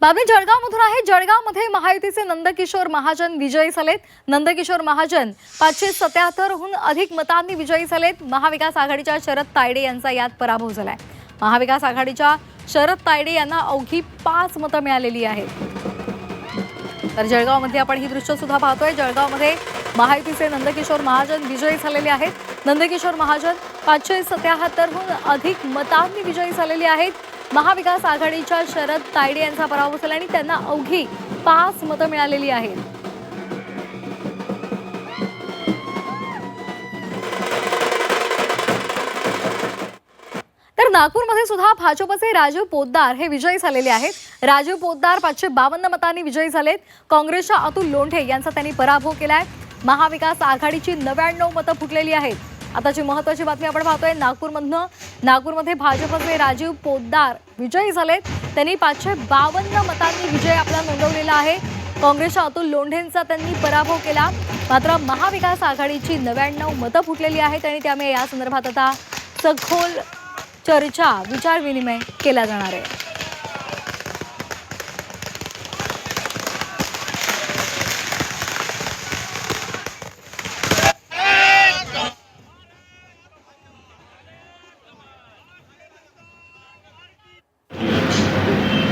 बातमी जळगावमधून आहे। जळगावमध्ये महायुतीचे नंदकिशोर महाजन विजयी झालेत। नंदकिशोर महाजन 577हून अधिक मतांनी विजयी झालेत। महाविकास आघाडीच्या शरद तायडे यांचा यात पराभव झालाय। महाविकास आघाडीच्या शरद तायडे यांना अवघी 5 मतं मिळालेली आहेत। तर जळगावमध्ये आपण ही दृश्य सुद्धा पाहतोय। जळगावमध्ये महायुतीचे नंदकिशोर महाजन विजयी झालेले आहेत। नंदकिशोर महाजन 577हून अधिक मतांनी विजयी झालेले आहेत। महाविकास आघाडीच्या शरद तायडे यांचा पराभव झाला आणि त्यांना अवघी 5 मतं मिळालेली आहेत। तर नागपूरमध्ये सुद्धा भाजपचे राजीव पोद्दार हे विजयी झालेले आहेत। राजीव पोद्दार 552 मतांनी विजयी झालेत। काँग्रेसच्या अतुल लोंढे यांचा त्यांनी पराभव केलाय। महाविकास आघाडीची 99 मतं फुटलेली आहेत। आताची महत्त्वाची बातमी आपण पाहतोय नागपूरमध्ये भाजपचे राजीव पोद्दार विजयी झालेत। त्यांनी 552 मतांनी विजय आपला नोंदवलेला आहे। काँग्रेसच्या अतुल लोंढेंचा त्यांनी पराभव केला। मात्र महाविकास आघाडीची 99 मतं फुटलेली आहेत आणि त्यामुळे या संदर्भात आता सखोल चर्चा विचार विनिमय केला जाणार आहे।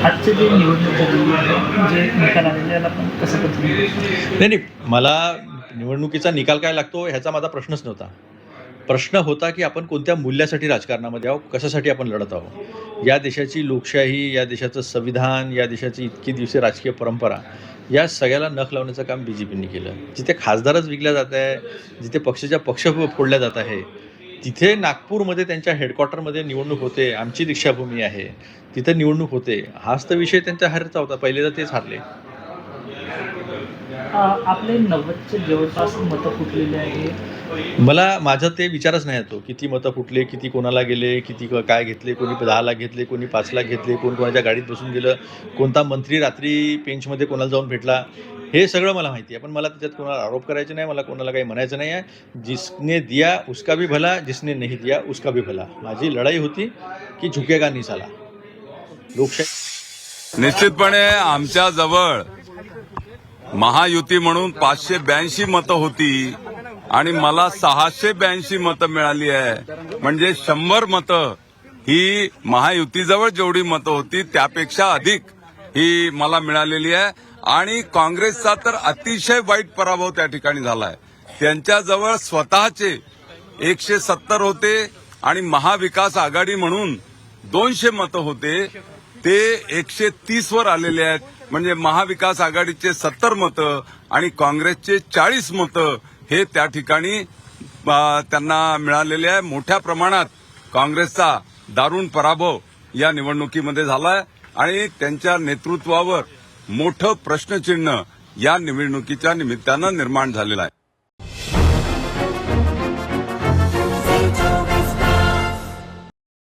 आजचे जे निवडणूक झालेली आहे जे निकाल आलेले याला पण कसं नाही, मला निवडणुकीचा निकाल काय लागतो ह्याचा माझा प्रश्नच नव्हता। प्रश्न होता की आपण कोणत्या मूल्यासाठी राजकारणामध्ये आहोत, कशासाठी आपण लढत आहोत। या देशाची लोकशाही, या देशाचं संविधान, या देशाची इतकी दिवसीय राजकीय परंपरा, या सगळ्याला नख लावण्याचं काम BJPने केलं। जिथे खासदारच विकल्या जात आहे, जिथे पक्ष फोडल्या जात आहे, तिथे नागपूरमध्ये त्यांच्या हेडक्वार्टरमध्ये निवडणूक होते। आमची दीक्षाभूमी आहे, तिथे निवडणूक होते। हाच तर विषय त्यांच्या हारचा होता। पहिले तर तेच हारले। आपले 90चे जवळपास मतं फुटलेले आहे। माझा ते विचारच नाही येतो किती मतं फुटले, किती कोणाला गेले, किती काय घेतले, कोणी 10 लाख घेतले, कोणी 5 लाख घेतले, कोण कोणाच्या गाडीत बसून गेलं, कोणता मंत्री रात्री पेंचमध्ये कोणाला जाऊन भेटला, हे सगळं मला माहिती आहे। पण मला त्याच्यात कोणाला आरोप करायचे नाही, मला कोणाला काही म्हणायचं नाही आहे। जिसने दिया उसका भी भला, जिसने नहीं दिया उसका भी भला। माझी लढाई होती की झुकेगा नहीं साला। लोकशाही निश्चितपणे आमच्या जवळ महायुती म्हणून 582 मतं होती आणि मला 682 मतं मिळाली आहे। म्हणजे 100 मतं ही महायुतीजवळ जेवढी मतं होती त्यापेक्षा अधिक ही मला मिळालेली आहे। आणि काँग्रेसचा तर अतिशय वाईट पराभव त्या ठिकाणी झालाय। त्यांच्याजवळ स्वतःचे 170 होते आणि महाविकास आघाडी म्हणून 200 मतं होते, ते 130 वर आलेले आहेत। म्हणजे महाविकास आघाडीचे 70 मतं आणि काँग्रेसचे 40 मतं हे त्या ठिकाणी त्यांना मिळालेले आहे। मोठ्या प्रमाणात काँग्रेसचा दारुण पराभव या निवडणुकीमध्ये झालाय आणि त्यांच्या नेतृत्वावर मोठं प्रश्नचिन्ह या निवडणुकीच्या निमित्तानं निर्माण झालेलं आहे।